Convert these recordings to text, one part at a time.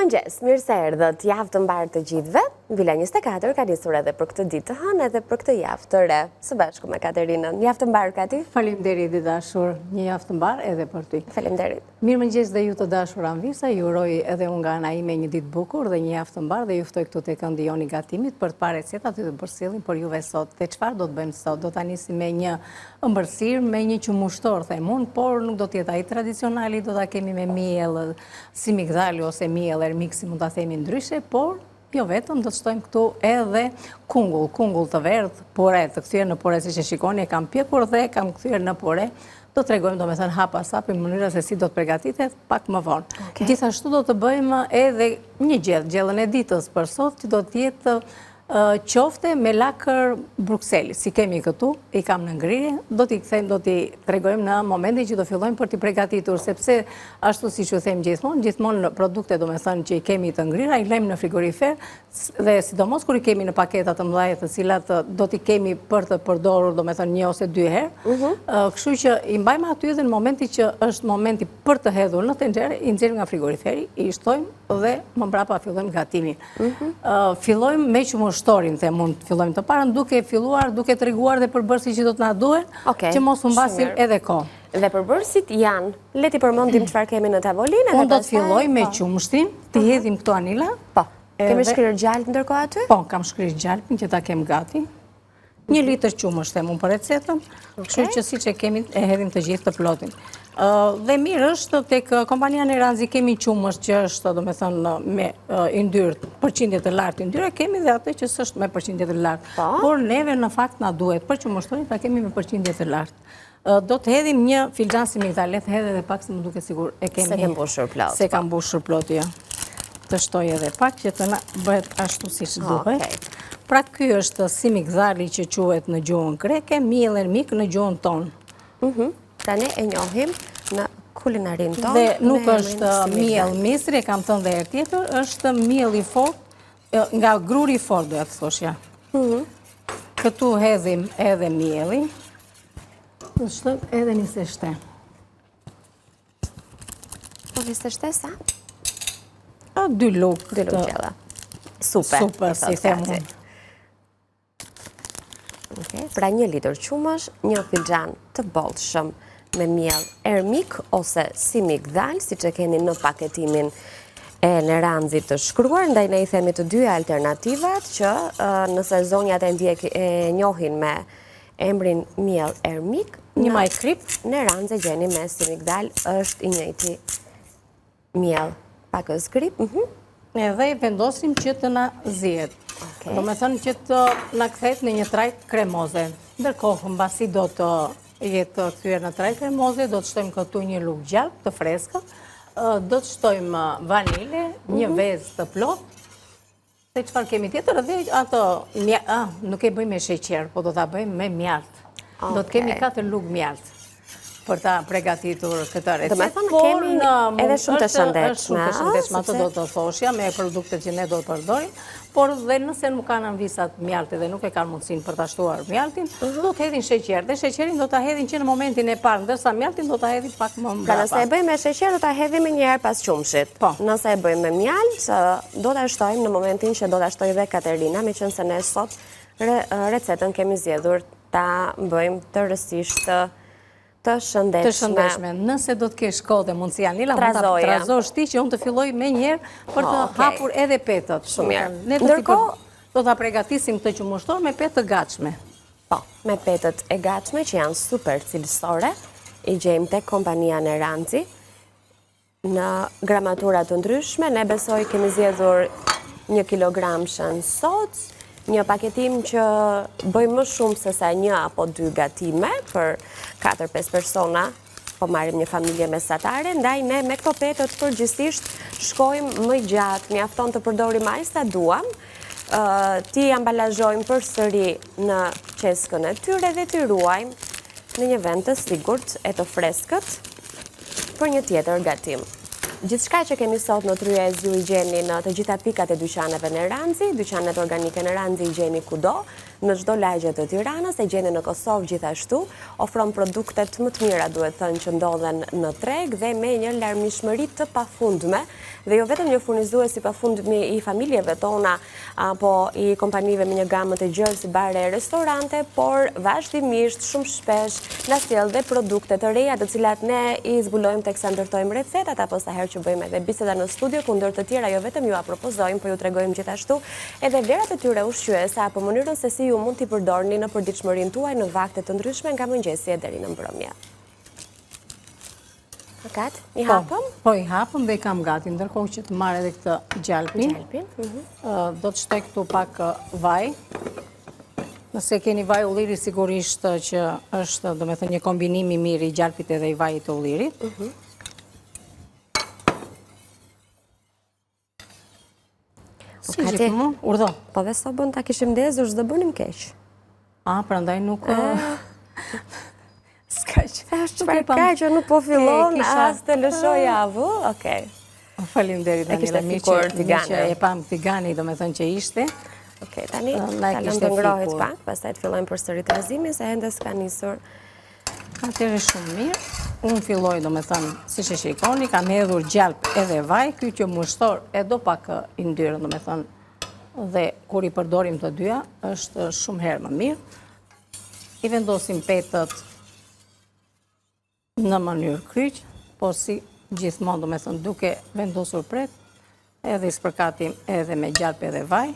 Mirëmëngjes, mirë se erdhët. Javë të mbarë të gjithëve. Vila 24 ka nisur edhe për këtë ditë të hënë edhe për këtë javë të re. Së bashku me Katerinën. Javë të mbarë, Kati? Faleminderit i dashur. Një javë të mbarë edhe për ty. Faleminderit. Mirëmëngjes dhe ju të dashur Anvisa. Ju uroj edhe unë nga ana ime një ditë bukur dhe një javë të mbarë dhe ju ftoj këtu tek Ndioni Gatimit për të parë recetat që të përcjellim për juve sot. Dhe çfarë do të bëjmë sot? Do ta nisim me një ëmbëlsirë, me një qumështor themun, por nuk do të jetë ai tradicionali, do ta kemi me miell si migdali ose miell ermik, si mund ta themi ndryshe, por jo vetëm, do të shtojmë këtu edhe kungull të verdh, pore, të kthyer në pore, siç e shikoni, e kam pjekur dhe e kam kthyer në pore. Do të tregojmë domethënë hap pas hap në mënyrë se si do të përgatitet pak më vonë. Gjithashtu do të bëjmë edhe një gjellën e ditës për sot, që do të jetë qofte me lakër Bruxelles, si kemi këtu, i kam në ngrirje, do t'i tregojmë në momentin që do fillojmë për t'i përgatitur, sepse ashtu si që them gjithmonë produkte do me thënë që i kemi të ngrira, i lejmë në frigorifer, dhe sidomos kur i kemi në paketat të mëdha të cilat do t'i kemi për të përdorur, do me thënë 1 ose 2 herë, kështu që i mbajmë aty edhe në momenti që është momenti për të hedhur në tenxhere, i nxjerrim nga frigoriferi, i shtojmë dhe më mbrapa fillojmë gatimin. Fillojmë me qumështorin, mund të fillojmë të parën, duke treguar dhe përbërësit që do të na duhen, që mos u mbasim edhe kohë. Dhe përbërësit janë, le t'i përmendim çfarë kemi në tavolinë. Unë do të filloj me qumështin, të hedhim këto anila. Po, kemi shkrirë gjalpë ndërkohë aty? Po, kam shkrirë gjalpin që ta kem gati. 1 litër qumësht them unë për recetën, kështu që siç e kemi e hedhim të gjithë të plotin. Dhe mirë është tek kompania Neranzi kemi qumësht që është domethënë me yndyrë përqindje të lartë yndyrë, kemi dhe atë që s'është me përqindje të lartë. Por neve në fakt na duhet për qumështorin ta kemi me përqindje të lartë. Do të hedhim 1 filxhan si migdal, le të hedh edhe pak se më duket sigur e kemi. Se ke mbushur plot. Se ka mbushur plot, jo. Të shtoj edhe pak që të na bëhet ashtu siç duhet. Pra ky është si migdali që quhet në gjuhën greke, miell ermik në gjuhën tonë. Tani e njohim në kulinarin tonë. Dhe nuk është miell misri, e kam thënë dhe herë tjetër, është miell i fortë, nga gruri i fortë doja të thoshja. Këtu hedhim edhe miellin. Do shtoj edhe një seshte. Po një seshte sa? 2 lugë. 2 lugë gjella. Super, si them unë. Pra 1 litër qumësh, 1 filxhan të bollshëm me miell ermik ose si migdal, siç e keni në paketimin e Neranzit të shkruar, ndaj ne i themi të dy alternativat që nëse zonjat e njohin me emrin miell ermik, një maj krip, Neranzi gjeni me si migdal, është i njëjti miell pak skrip. Edhe i vendosim që të na zihet. Do me thënë që të na kthehet në një trajt kremoze. Ndërkohë, mbasi do të jetë kthyer në trajt kremoze, do të shtojmë këtu 1 lugë gjalp të freskët, do të shtojmë vanile, 1 vezë të plot, dhe çfarë kemi tjetër, dhe ato, nuk e bëjmë me sheqer, po do ta bëjmë me mjalt. Do të kemi 4 lugë mjalt për ta përgatitur këtë recetë. Do me thënë kemi edhe shumë të shëndetshme. Shumë të shëndetshme, ato do të thoshja, me produktet që ne do të përdorim, por dhe nëse nuk kanë anvisat mjalti dhe nuk e kanë mundësinë për ta shtuar mjaltin, do të hedhin sheqer. Dhe sheqerin do ta hedhin që në momentin e parë, ndërsa mjaltin do ta hedhin pak më mbrapa. Pra nëse e bëjmë me sheqer, do ta hedhim një herë pas qumshit. Po. Nëse e bëjmë me mjalt, do ta shtojmë në momentin që do ta shtojë dhe Katerina, meqense ne sot recetën kemi zgjedhur ta bëjmë tërësisht të shëndetshme. Nëse do të kesh kohë dhe mundësi Anila, mund ta trazosh ti që unë të filloj me njerë për të hapur edhe petët. Shumë mirë. Ne do ta përgatisim këtë qumështor me petë të gatshme. Po, me petët e gatshme që janë super cilësore, i gjejmë tek kompania Neranzi në gramatura të ndryshme. Ne besoj kemi zgjedhur 1 kilogram shën sot, një paketim që bëjmë më shumë se sa 1 apo 2 gatime për 4-5 persona, po marrim një familje mesatare, ndaj ne me këto petët përgjithsisht shkojmë më gjatë, mjafton të përdorim aq sa duam, ti ambalazhojmë përsëri në qeskën e tyre dhe ti ruajmë në një vend të sigurt e të freskët për një tjetër gatim. Gjithçka që kemi sot në Tryezë ju i gjeni në të gjitha pikat e dyqaneve Neranzi, dyqanet organike Neranzi i gjeni kudo, në çdo lagje të Tiranës, e gjeni në Kosovë gjithashtu, ofron produktet më të mira, duhet thënë, që ndodhen në treg dhe me një larmishmëri të pafundme, dhe jo vetëm një furnizues i pafundmi i familjeve tona apo i kompanive me një gamë të gjerë si bare e restorante, por vazhdimisht shumë shpesh na sjell dhe produkte të reja, të cilat ne i zbulojmë teksa ndërtojmë recetat apo sa herë që bëjmë edhe biseda në studio, kundër të tjera jo vetëm ju propozojmë, po ju tregojmë gjithashtu edhe vlerat e tyre ushqyese apo mënyrën se si ju mund t'i përdorni në përditshmërinë tuaj në vakte të ndryshme nga mëngjesi deri në mbrëmje. Kat, i hapëm? Po, i hapëm dhe i kam gati, ndërkohë që të marrë edhe këtë gjalpin. Do të shtoj këtu pak vaj. Nëse keni vaj ulliri, sigurisht që është, do me thënë, një kombinim i mirë i gjalpit edhe i vajit të ullirit. Si gjithë urdo. Po dhe so bën ta kishim ndezur, s'do bënim keq. Prandaj nuk... Ska që... Çfarë ka që nuk po fillon as të lëshoj avë? Okej. Faleminderit Daniela, mirë që e pam tigani, do me thënë që ishte. Okej, tani kalëm të ngrohet pak, pastaj të fillojmë përsëri trazimin, se ende s'ka nisur. Atëherë shumë mirë. Unë filloj, do me thënë, si që shikoni, kam hedhur gjalp edhe vaj, ky që mushtor e do pak i ndyrën, do me thënë, dhe kur i përdorim të dyja, është shumë herë më mirë. I vendosim petët në mënyrë kryq, po si gjithmonë, do me thënë, duke vendosur pret, edhe i spërkatim edhe me gjalp edhe vaj.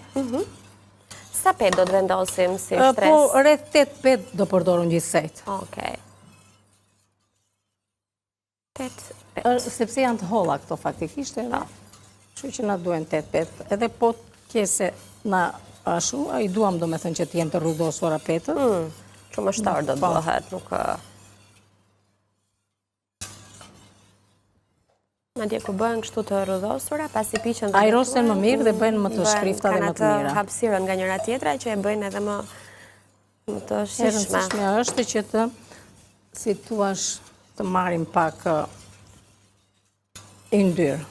Sa pet do të vendosim si shtres? Po, rreth 8 pet do përdorun gjithsejt. Okej. 8 pet. Sepse janë të holla këto faktikisht, kështu që na duhen 8 pet. Edhe po kese na ashu, i duam, do me thënë, që t'jem të rrudosura petët. Që më shtarë do të bëhet, nuk... Madje ku bëhen kështu të rrudosura, pasi piqen dhe ajrosen më mirë dhe bëhen më të shkrifta dhe më të mira. Kanë atë hapësirën nga njëra tjetra që e bëjnë edhe më të shishme. E rëndësishme është që të, si thuash, të marrim pak i ndyrë.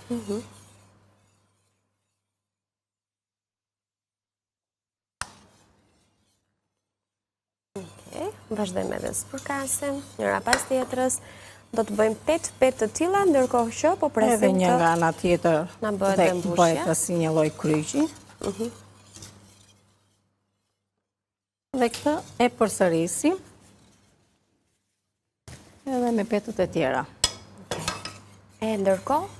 Vazhdojmë edhe spërkasim, njëra pas tjetrës. Do të bëjmë 8 pet të tilla, ndërkohë që po presim edhe një nga ana tjetër dhe bëhet si një lloj kryqi. Dhe këtë e përsërisim edhe me petët e tjera. E ndërkohë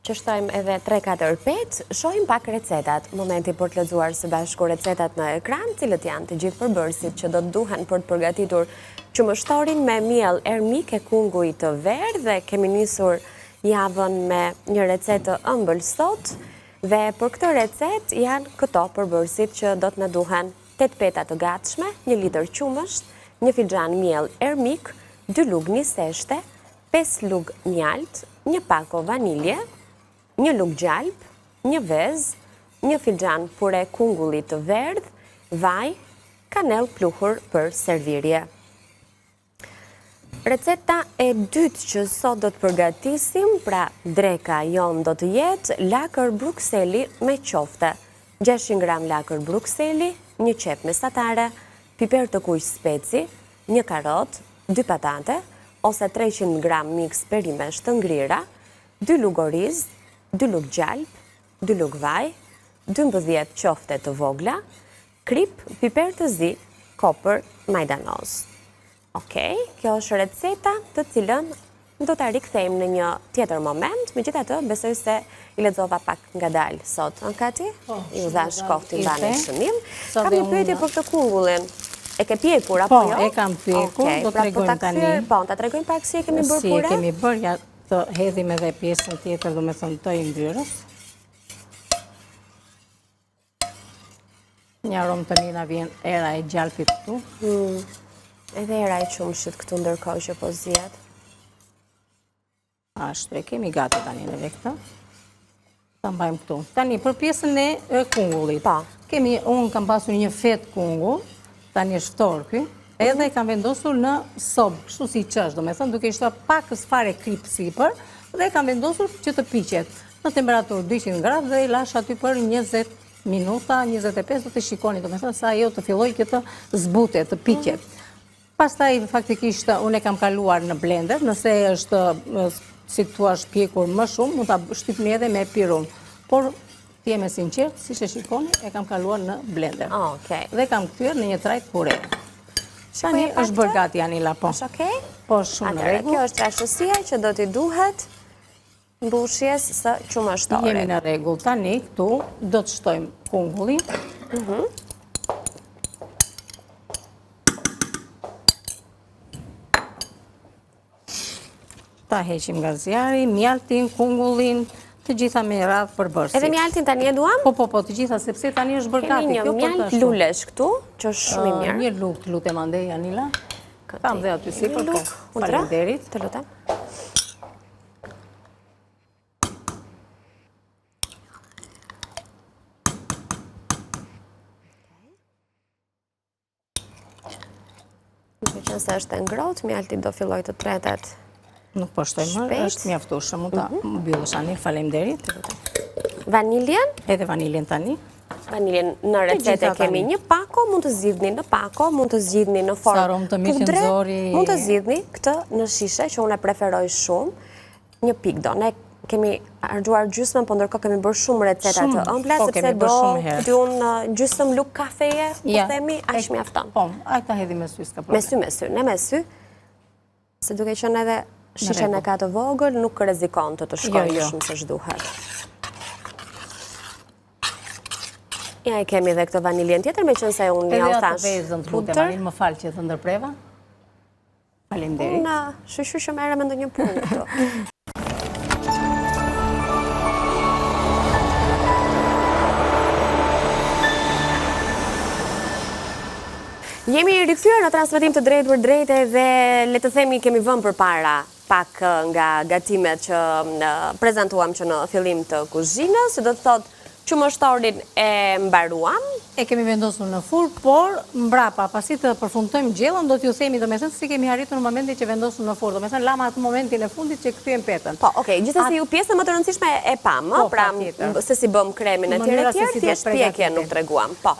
që shtojmë edhe 3-4 pet, shohim pak recetat. Momenti për të lexuar së bashku recetat në ekran, cilët janë të gjithë përbërësit që do të duhen për të përgatitur qumështorin me miell ermik e kunguj të verdh, dhe kemi nisur javën me një recetë të ëmbël sot, dhe për këtë recetë janë këto përbërësit që do të na duhen: 8 peta të gatshme, 1 litër qumësht, 1 filxhan miell ermik, 2 lugë niseshte, 5 lugë mjalt, 1 pako vanilje, 1 lugë gjalp, 1 vezë, 1 filxhan pure kungulli të verdh, vaj, kanell pluhur për servirje. Receta e dytë që sot do të përgatisim, pra dreka jonë, do të jetë lakër brukseli me qofte. 600 gram lakër brukseli, 1 qep mesatare, piper të kuq speci, 1 karot, 2 patate, ose 300 gram mix perimesh të ngrira, 2 lugë oriz, 2 lugë gjalp, 2 lugë vaj, 12 qofte të vogla, krip, piper të zi, kopër, majdanoz. Okej, kjo është receta të cilën do të rikthejmë në një tjetër moment, megjithatë besoj se i lexova pak ngadalë sot. Kati? Ju dhash kohë të mbani shënim. Kam një pyetje për këtë kungullin. E ke pjekur apo jo? Po, e kam pjekur, do të tregojmë tani. Po, ta tregojmë pak si e kemi bërë pure? Si e kemi bërë, ja të hedhim edhe pjesën tjetër, do me thënë të yndyrës. Një aromë të mirë na vjen era e gjalpit këtu. Edhe era e qumshit këtu ndërkohë që po zihet. Ashtu, e kemi gati tani në këtë. Ta mbajmë këtu. Tani, për pjesën e kungullit. Unë kam pasur një fet kungull, tani është ftorë ky, edhe kam vendosur në sobë, kështu si qështë, do me thënë, duke ishte pak fare krip sipër, dhe kam vendosur që të piqet në temperaturë 200 gradë dhe i lash aty për 20 minuta, 25, do të shikoni, do me thënë sa ajo të filloj këtë zbute, të piqet. Pastaj, faktikisht, unë e kam kaluar në blender, nëse është, si të thua, pjekur më shumë, mund të shtypni edhe me pirun. Por, të jemi sinqert, si që shikoni, e kam kaluar në blender. Dhe kam kthyer në një trajt pure. Tani është bërë gati Anila, po. Është okej? Po, shumë në rregull. Kjo është trashësia që do t'i duhet mbushjes së qumështorit. Jemi në rregull. Tani këtu do të shtojmë kungullin. Ta heqim nga zjarri, mjaltin, kungullin, të gjitha me radhë përbërësit. Edhe mjaltin tani e duam? Po, të gjitha, sepse tani është bërë gati. Kemi një mjalt lulesh këtu, që është shumë i mirë. Një luk të lutem andej, Anila. Kam dhe aty sipër, po. Faleminderit. Të lutem. Në që nëse është e ngrohtë, mjalti do filloj të tretet. Nuk po shtoj më, është mjaftueshëm, mund ta mbyllësh Ani, faleminderit. Vaniljen? Edhe vaniljen tani. Vaniljen në recete kemi një pako, mund të zgjidhni në pako, mund të zgjidhni në formë pudre, mund të zgjidhni këtë në shishe, që unë e preferoj shumë, një pik do. Ne kemi harxuar gjysmën, po ndërkohë kemi bërë shumë receta të ëmbla, sepse do të unë gjysmë luk kafeje, po themi, aq mjafton. Po, aq ta hedhim me sy, s'ka problem. Me sy, ne me sy, se duke qenë edhe shishen e ka të vogël, nuk rrezikon të shkojë shumë se ç'duhet. Ja e kemi dhe këtë vaniljen tjetër, me qënë se unë një thash. Edhe atë vezën të lutem, Anil, më falë që të ndërpreva. Faleminderit. Unë shushu që merre me ndonjë punë këtu. Jemi rikthyer në transmetim të drejtë për drejtë dhe le të themi kemi vënë përpara pak nga gatimet që prezantuam që në fillim të kuzhinës, që do të thotë qumështorin e mbaruam. E kemi vendosur në furr, por mbrapa, pasi të përfundojmë gjellën, do t'ju themi, domethënë si kemi arritur në momentin që vendosur në furr, domethënë lama atë momentin e fundit që kthyem petën. Po, okay, gjithsesi ju pjesën më të rëndësishme e pam, pra se si bëm kremin e tjerë, thjesht pjekjen nuk treguam. Po.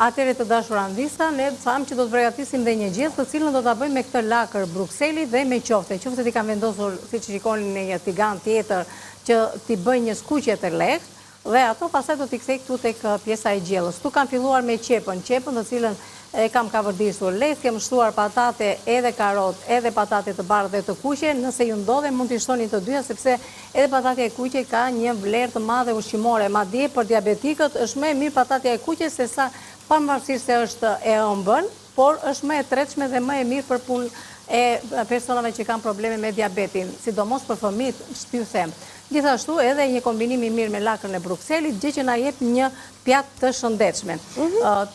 Atëherë të dashur Andisa, ne thamë që do të përgatisim dhe një gjellë, të cilën do ta bëjmë me këtë lakër Brukseli dhe me qofte. Qofte i kam vendosur, siç shikoni në një tigan tjetër, që t'i bëj një skuqje të lehtë. Dhe ato pasaj do t'i kthej këtu tek pjesa e gjellës. Tu kam filluar me qepën të cilën e kam kavërdisur lehtë, kem shtuar patate edhe karot, edhe patate të bardhë dhe të kuqe. Nëse ju ndodhe mund t'i shtoni të dyja, sepse edhe patatja e kuqe ka një vlerë të madhe ushqimore. Madje për diabetikët është më e mirë patatja e kuqe se sa pavarësisht se është e ëmbël, por është më e tretshme dhe më e mirë për punë e personave që kanë probleme me diabetin, sidomos për fëmijët, t'ju them. Gjithashtu edhe një kombinim i mirë me lakrën e Brukselit, gjë që na jep një pjatë të shëndetshme.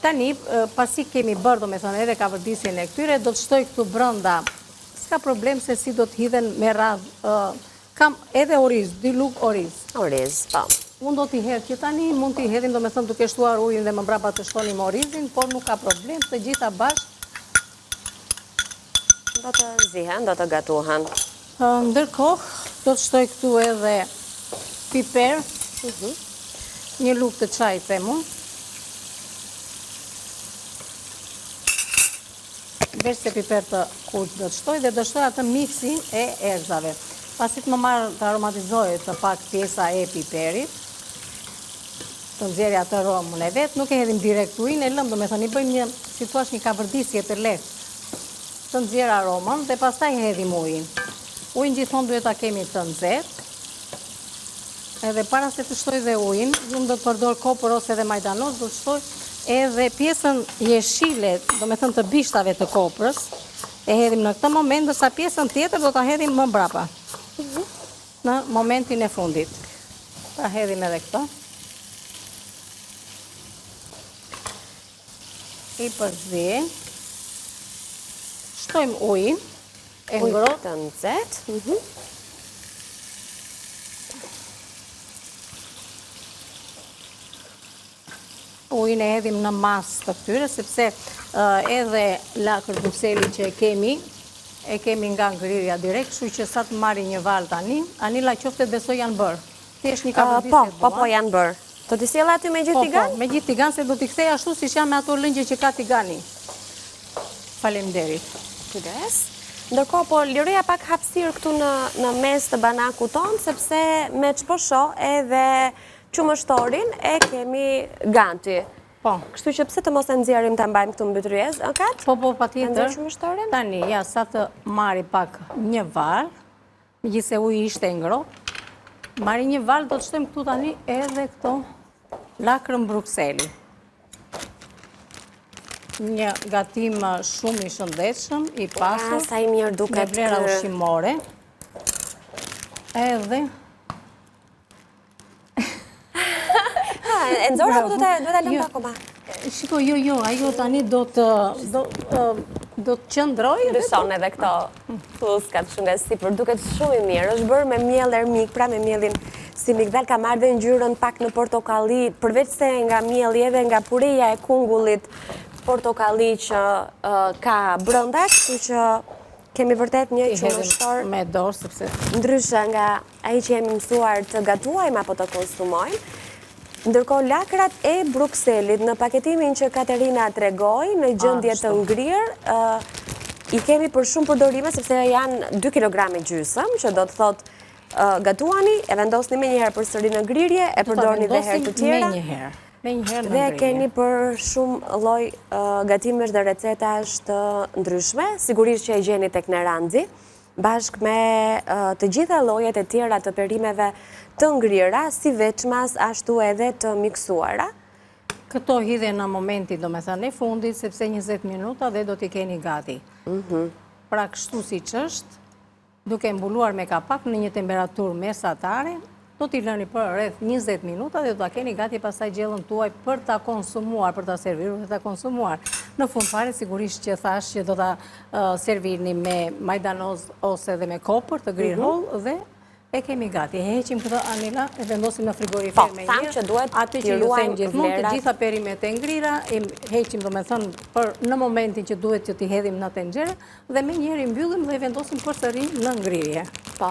Tani, pasi kemi bërë, domethënë, edhe kavërdisjen e këtyre, do të shtoj këtu brenda. S'ka problem se si do të hidhen me radhë. Kam edhe oriz, 2 lug oriz. Oriz, po. Unë do t'i hedh që tani, mund t'i hedhim, domethënë, duke shtuar ujin dhe më mbrapa të shtonim orizin, por nuk ka problem, të gjitha bashkë do të zihen, do të gatuhen. Ndërkohë, do të shtoj këtu edhe piper, një lugë të çaj themu. Veç se piper të kuq do të shtoj dhe do shtoj atë miksin e erëzave. Pasi të më marrë të aromatizohet të pak pjesa e piperit, të nxjerrë atë aromën e vet, nuk e hedhim direkt ujin, e lëm, domethënë i bëjmë një, si thua, një kavërdisje të lehtë, të nxjerrë aromën dhe pastaj hedhim ujin. Ujin gjithmonë duhet ta kemi të nxehtë. Edhe para se të shtoj dhe ujin, unë do të përdor kopër ose edhe majdanos, do të shtoj edhe pjesën jeshile, domethënë të bishtave të koprës, e hedhim në këtë moment, ndërsa pjesën tjetër do ta hedhim më mbrapa. Në momentin e fundit. Ta hedhim edhe këtë. I përzi. Shtojmë ujin. E ngrohtë të nxehtë. Ujin e hedhim në masë të këtyre, sepse edhe lakër Brukseli që e kemi nga ngrirja direkt, kështu që sa të marri një val tani, Anila qofte besoj janë bërë. Thjesht një kavërdisje Po, janë bërë. Do t'i sjell aty me gjithë tigan? Me gjithë tigan, se do t'i kthej ashtu si jam me ato lëngje që ka tigani. Faleminderit. Kujdes. Ndërkohë, po liroja pak hapësirë këtu në mes të banakut tonë, sepse me ç'po shoh edhe qumështorin e kemi ganti. Po. Kështu që pse të mos e nxjerrim ta mbajmë këtu mbytyrjes, o kat? Po, patjetër. Nxjerr qumështorin? Tani, ja, sa të marri pak një val, megjithëse uji ishte ngrohtë, marri një val, do të shtojmë këtu tani edhe këto lakrën Brukseli. Një gatim shumë i shëndetshëm, i pasur, sa i mirë me duket vlera ushqimore. Edhe e nxorë apo do ta lëm pak akoma? Shiko, jo, ajo tani do të qëndroj. Dyson edhe këto fuskat shumë nga sipër, duket shumë i mirë. Është bërë me miell ermik, pra me miellin si migdal, ka marrë dhe ngjyrën pak në portokalli, përveç se nga mielli edhe nga pureja e kungullit portokalli që ka brenda, kështu që kemi vërtet një qumështor me dorë, sepse ndryshe nga ai që jemi mësuar të gatuajmë apo të konsumojmë. Ndërkohë lakrat e Brukselit në paketimin që Katerina tregoi në gjendje të ngrirë, i kemi për shumë përdorime sepse janë 2 kg gjysëm, që do të thotë gatuani, e vendosni me njëherë përsëri në ngrirje, e përdorni dhe herë të tjera. Me njëherë në dhe ngrirje. keni për shumë lloj gatimesh dhe recetash të ndryshme, sigurisht që e gjeni tek Neranzi, bashkë me të gjitha llojet e tjera të perimeve të ngrira, si veçmas ashtu edhe të miksuara. Këto hidhe në momentin, do me thënë, e fundit, sepse 20 minuta dhe do t'i keni gati. Pra kështu si qështë, duke mbuluar me kapak në një temperaturë mesatare, do t'i lëni për rreth 20 minuta dhe do t'a keni gati pasaj gjellën tuaj për t'a konsumuar, për t'a serviru dhe t'a konsumuar. Në fund fare, sigurisht që thash që do t'a servirni me majdanoz ose dhe me kopër të grirë hollë dhe e kemi gati. E heqim këtë anila, e vendosim në frigorifer me njërë. Atë që ju them gjithmonë, të gjitha perimet e ngrira, e heqim do me thënë për në momentin që duhet që t'i hedhim në tenxhere, dhe me njëri mbyllim dhe vendosim përsëri në ngrirje. Po.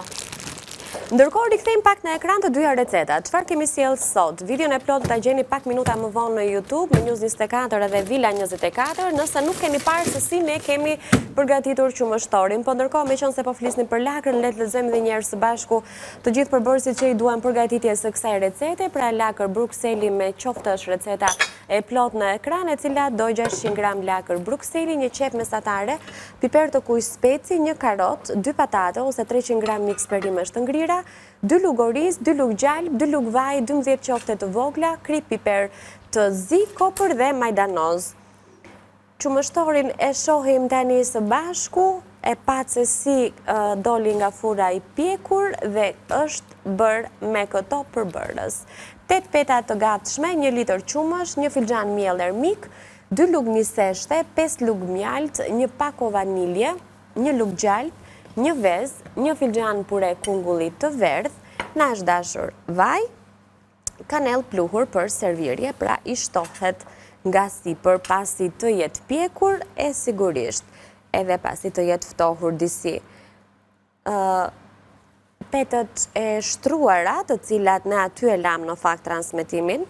Ndërkohë rikthejmë pak në ekran të dyja receta. Çfarë kemi sjellë sot? Videon e plotë ta gjeni pak minuta më vonë në YouTube, në News 24 dhe Villa 24, nëse nuk keni parë se si ne kemi përgatitur qumështorin. Po ndërkohë, meqense po flisnim për lakrën, le të lexojmë edhe një herë së bashku të gjithë përbërësit që i duan përgatitjes së kësaj recete, pra lakër Brukseli me qoftë është receta e plot në ekran, e cila do 600 gram lakër Brukseli, një qep mesatare, piper të kuq speci, një karot, 2 patate ose 300 gram miks perimesh të ngrira, 2 lugë oriz, 2 lugë gjalp, 2 lugë vaj, 12 qofte të vogla, krip piper të zi, kopër dhe majdanoz. Qumështorin e shohim tani së bashku, e patë se si doli nga fura i pjekur dhe është bërë me këto përbërës. 8 peta të gatshme, 1 litër qumësh, 1 filxhan miell ermik, 2 lugë niseshte, 5 lugë mjalt, 1 pako vanilje, 1 lugë gjalp, 1 vez, 1 filxhan pure kungullit të verdh, nash dashur vaj, kanell pluhur për servirje, pra i shtohet nga sipër pasi të jetë pjekur e sigurisht edhe pasi të jetë ftohur disi. Petët e shtruara, të cilat ne aty e lam në fakt transmetimin,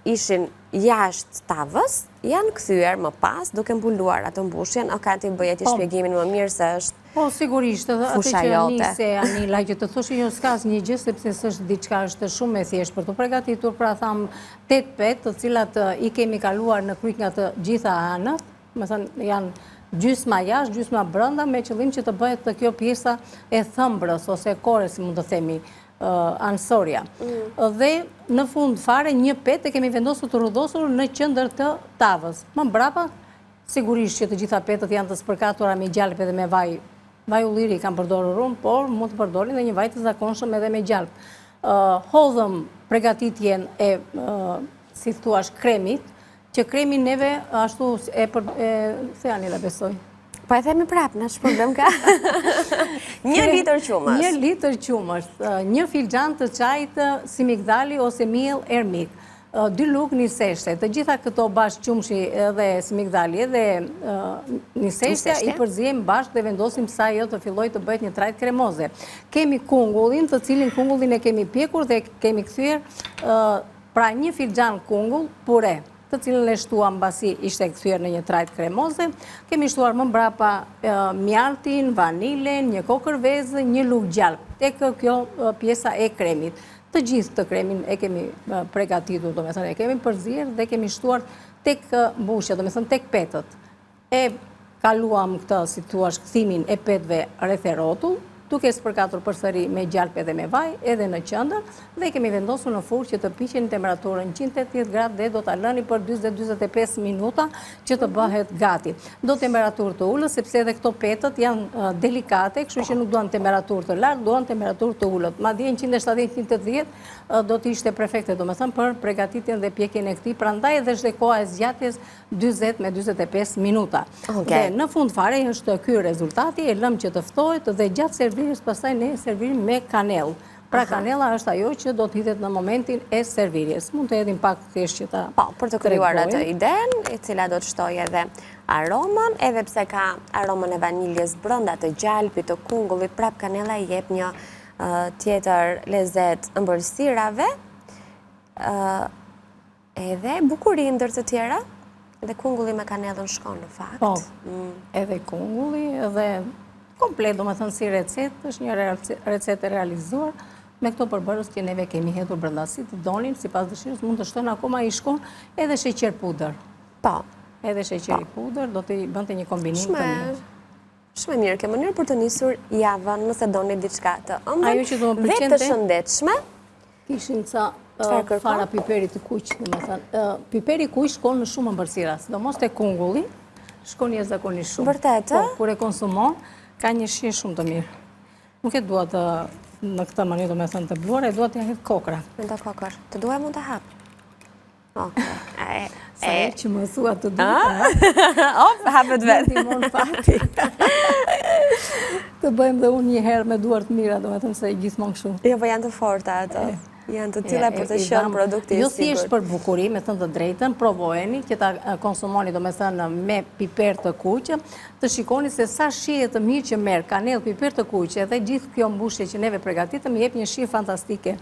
ishin jashtë tavës, janë kthyer më pas, duke mbuluar atë mbushjen. O ka ti bëje ti shpjegimin më mirë se është Po, sigurisht, edhe atë që nise Anila, që të thoshë jo s'kas një gjë, sepse s'është diçka është shumë e thjeshtë për të përgatitur, pra tham 8 petë, të cilat i kemi kaluar në kryq nga të gjitha anët, më thënë janë gjysma jashtë, gjysma brenda, me qëllim që të bëhet të kjo pjesa e thëmbrës ose kore, si mund të themi, anësorja. Dhe në fund fare një petë e kemi vendosur të rrudhosur në qendër të tavës. Më mbrapa, sigurisht që të gjitha petët janë të spërkatura me gjalp edhe me vaj. Vaj ulliri kam përdorur unë, por mund të përdorin dhe një vaj të zakonshëm edhe me gjalp. Hodhëm pregatitjen e, si thuash, kremit, që kremi neve ashtu se Anila besoj. Po e themi prap, në është problem ka? 1 litër qumësh. 1 litër qumësh, 1 filxhan të çajit si migdali ose miell ermik, 2 lugë niseshte. Të gjitha këto bashkë qumshi edhe si migdali edhe niseshtja i përzijem bashkë dhe vendosim sa jo të filloj të bëhet një trajt kremoze. Kemi kungullin, të cilin kungullin e kemi pjekur dhe kemi kthyer Pra një filxhan kungull pure, të cilën e shtuam mbasi ishte kthyer në një trajt kremoze, kemi shtuar më mbrapa mjaltin, vanilen, një kokër vezë, një lugë gjalp. Tek kjo pjesa e kremit. Të gjithë të kremin e kemi përgatitur, do me thënë, e kemi përzier dhe kemi shtuar tek mbushja, do me thënë, tek petët. E kaluam këtë, si thua, kthimin e petëve rreth e rrotull, duke spërkatur përsëri me gjalp edhe me vaj, edhe në qendër, dhe kemi vendosur në furrë që të piqen në temperaturën 180 gradë dhe do ta lëni për 40-45 minuta që të bëhet gati. Do temperaturë të ulët, sepse edhe këto petët janë delikate, kështu që nuk duan temperaturë të lartë, duan temperaturë të ulët. Madje 170-180 do të ishte perfekte, domethënë për përgatitjen dhe pjekjen e këtij, prandaj edhe është koha e zgjatjes 40-45 minuta. Dhe në fund fare është ky rezultati, e lëm që të ftohet dhe gjatë servirjes pastaj ne servirim me kanellë. Pra kanella është ajo që do të hidhet në momentin e servirjes. Mund të hedhim pak thjesht që ta për të krijuar atë iden, e cila do të shtojë edhe aromën, edhe pse ka aromën e vaniljes brenda të gjalpit, të kungullit, prap kanella i jep një tjetër lezet ëmbëlsirave, edhe bukuri ndër të tjera, edhe kungulli me kanellën shkon në fakt. Po, edhe kungulli, edhe komplet, do me thënë si recet, është një recet e realizuar me këto përbërës që neve kemi hedhur brenda, si të donin, si pas dëshirës, mund të shtojnë akoma i shkon edhe sheqer puder. Po. Edhe sheqeri puder, do të bënte një kombinim të mirë. Shumë mirë, ke mënyrë për të nisur javën, nëse doni diçka të ëmbël, dhe të shëndetshme. Kishin ca fara piperi të kuq, do me thënë. Piperi kuq shkon në shumë ëmbëlsira, sidomos te kungulli, shkon jashtëzakonisht shumë. Vërtet? Po, kur e konsumon, ka një shije shumë të mirë. Nuk e dua të në këtë mënyrë, do me thënë, të bluar, e dua të hedh kokra. Me të kokër. Të duaj mund të hap. Sa e që më thua të duaj. Hapet vetë. Timon fati. Të bëjmë dhe unë një herë me duart mira, do me thënë se gjithmonë kështu. Jo, po janë të forta ato. Janë të tilla për të qenë produkti i sigurt. Jo thjesht për bukuri, me thënë të drejtën, provojeni që ta konsumoni, do me thënë, me piper të kuq, të shikoni se sa shije të mirë që merr kanellë, piper të kuq, dhe gjithë kjo mbushje që neve përgatitëm jep një shije fantastike.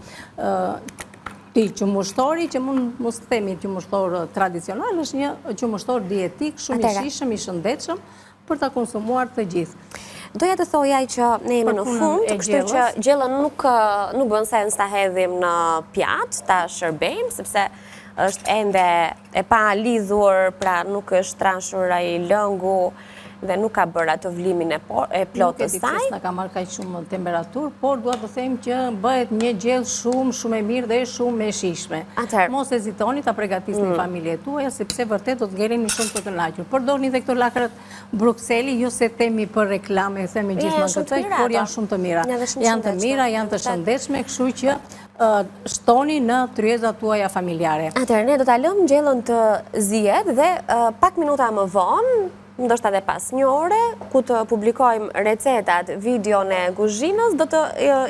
Ti qumështori, që mund mos themi qumështor tradicional, është një qumështor dietik, shumë i shijshëm, i shëndetshëm për ta konsumuar të gjithë. Doja të thojaj që ne jemi në fund, kështu që gjellën nuk bën sens ta hedhim në pjatë, ta shërbejmë, sepse është ende e pa lidhur, pra nuk është transhur ai lëngu dhe nuk ka bërë atë vlimin e plotë të saj. Nuk e di pse na ka marrë kaq shumë temperaturë, por dua të them që bëhet një gjellë shumë e mirë dhe shumë e shijshme. Mos hezitoni ta përgatisni familjet tuaja, sepse vërtet do të ngeleni shumë të kënaqur. Përdorni edhe këto llakrat Bruxelli, jo se themi për reklame, themi gjithmonë këtë, por janë shumë të mira. Janë të mira, janë të shëndetshme, kështu që shtoni në tryezat tuaja familjare. Atëherë ne do ta lëmë gjellën të zihet dhe pak minuta më vonë, ndoshta edhe pas një ore, ku të publikojmë recetat, videon e kuzhinës, do të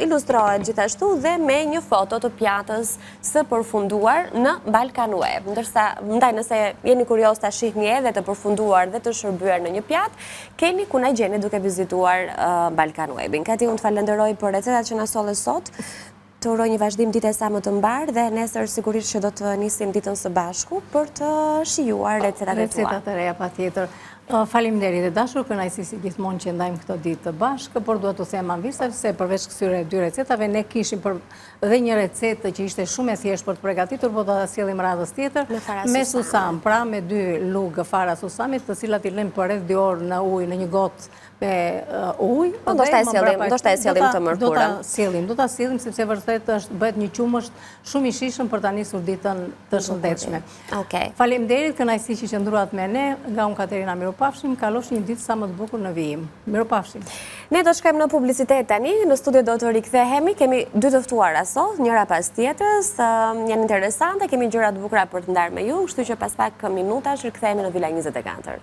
ilustrohet gjithashtu dhe me një foto të pjatës së përfunduar në Balkan Web. Ndaj nëse jeni kurioz ta shihni edhe të përfunduar dhe të shërbyer në një pjatë, keni ku na gjeni duke vizituar Balkan Webin. Kati, unë të falenderoj për recetat që na solle sot. Të uroj një vazhdim dite sa më të mbarë dhe nesër sigurisht që do të nisim ditën së bashku për të shijuar recetat e tua. Recetat e reja patjetër. Faleminderit e dashur, kënaqësi si gjithmonë që ndajmë këtë ditë të bashkë, por dua të them anvisa se përveç këtyre dy recetave ne kishim edhe një recetë që ishte shumë e thjeshtë për të përgatitur, por do ta sjellim radhës tjetër me susam, pra me 2 lugë fara susamit, të cilat i lëmë për rreth 2 orë në ujë, në një gotë me ujë. Do ta sjellim të mërkurën. Do ta sjellim sepse vërtet bëhet një qumësht shumë i shijshëm për ta nisur ditën të shëndetshme. Faleminderit, kënaqësi që qëndruat me ne, nga unë Katerina Miropafshim, kalosh një ditë sa më të bukur në vijim. Miropafshim. Ne do shkojmë në publicitet tani, në studio do të rikthehemi, kemi 2 të ftuara sot, njëra pas tjetrës, janë interesante, kemi gjëra të bukura për të ndarë me ju, kështu që pas pak minutash rikthehemi në Villa 24.